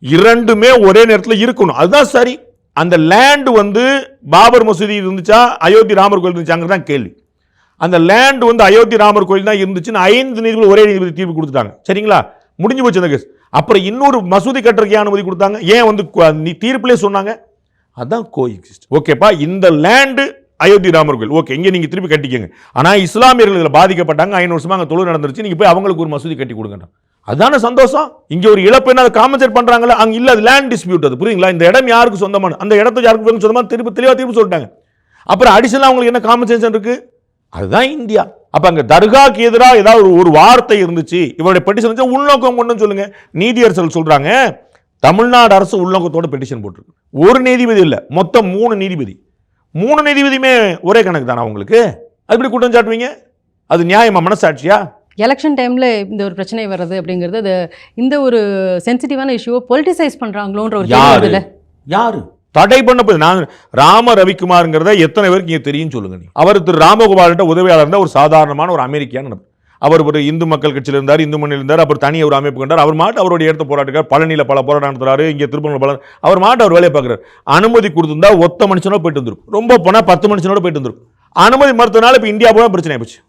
இரண்டுமே ஒரே நேரத்தில் இருக்கணும், அதுதான் சரி. அந்த லேண்ட் வந்து பாபர் மசூதி இருந்துச்சா அயோத்தி ராமர் கோயில் இருந்துச்சாங்கிறது தான் கேள்வி. அந்த லேண்ட் வந்து அயோத்தி ராமர் கோயில் தான் இருந்துச்சுன்னு 5 நீதிபதி ஒரே நீதிபதி தீர்ப்பு கொடுத்துட்டாங்க. சரிங்களா, முடிஞ்சு போச்சு அந்த கேஸ். அப்புறம் இன்னொரு மசூதி கட்டுறதுக்கு அனுமதி கொடுத்தாங்க, ஏன் வந்து தீர்ப்பிலே சொன்னாங்க, அதான் கோஎக்ஸிஸ்ட். ஓகேப்பா, இந்த லேண்டு அயோத்தி ராமர் கோயில் ஓகே, இங்கே நீங்கள் திருப்பி கட்டிக்கங்க. ஆனால் இஸ்லாமியர்கள் இதில் பாதிக்கப்பட்டாங்க, 500 வருஷமா அங்கே தொழில் நடந்துருச்சு, நீங்கள் போய் அவங்களுக்கு ஒரு மசூதி கட்டி கொடுங்க, அதுதான சந்தோஷம். இங்கே ஒரு இழப்பு என்ன, அதை காம்பன்சேட் பண்ணுறாங்களா, அங்கே இல்லை, அது லேண்ட் டிஸ்பியூட், அது புரியுங்களா, இந்த இடம் யாருக்கு சொந்தமான, அந்த இடத்துக்கு யாருக்கு சொந்தமான தெளிவாக தீர்ப்பு சொல்லிட்டாங்க. அப்புறம் அடிஷனலாக அவங்களுக்கு என்ன காம்பன்சேஷன் இருக்கு, அதுதான் இந்தியா. அப்ப அங்க தர்காக்கு எதிராக ஏதாவது ஒரு வார்த்தை இருந்துச்சு, இவருடைய பெட்டிஷன் உள்நோக்கம் கொண்டு சொல்லுங்க. நீதியரசர்கள் சொல்றாங்க தமிழ்நாடு அரசு உள்நோக்கத்தோட பெட்டிஷன் போட்டிருக்கு. ஒரு நீதிபதி இல்ல, மொத்தம் 3 நீதிபதி. 3 நீதிபதியுமே ஒரே கணக்கு தானே உங்களுக்கு, அது எப்படி குற்றம் சாட்டுவீங்க? அது நியாயமா, மனசாட்சியா? எலெக்ஷன் டைம்ல இந்த ஒரு பிரச்சனை வருது அப்படிங்கிறது, அது இந்த ஒரு சென்சிட்டிவான இஷ்யூவை பொலிட்டிசைஸ் பண்றாங்களோன்ற ஒரு கேள்வி இல்ல. யாரு தடை பண்ண போது? நான் ராம ரவிக்குமார்ங்கிறத எத்தனை பேருக்கு இங்கே தெரியும் சொல்லுங்க. நீ அவர் திரு ராமகோபால்கிட்ட உதவியாளர் இருந்தால் ஒரு சாதாரணமான ஒரு அமெரிக்கான அவர் ஒரு இந்து மக்கள் கட்சியில் இருந்தார், இந்து மண்ணில் இருந்தார், அப்புறம் தனி ஒரு அமைப்பு கண்டார். அவர் மாட்டு அவருடைய இடத்த போராட்டுக்கார், பழனியில் பல போராட்டம் நடத்துறாரு, இங்கே திருப்பூர் பல, அவர் மாட்டு அவர் வேலையை பார்க்குறாரு. அனுமதி கொடுத்திருந்தா ஒத்த மனுஷனோட போயிட்டு வந்துருக்கும், ரொம்ப போனால் 10 மனுஷனோட போயிட்டு வந்துருக்கும். அனுமதி மறுத்தனால இப்போ இந்தியா போல பிரச்சனை ஆயிடுச்சு.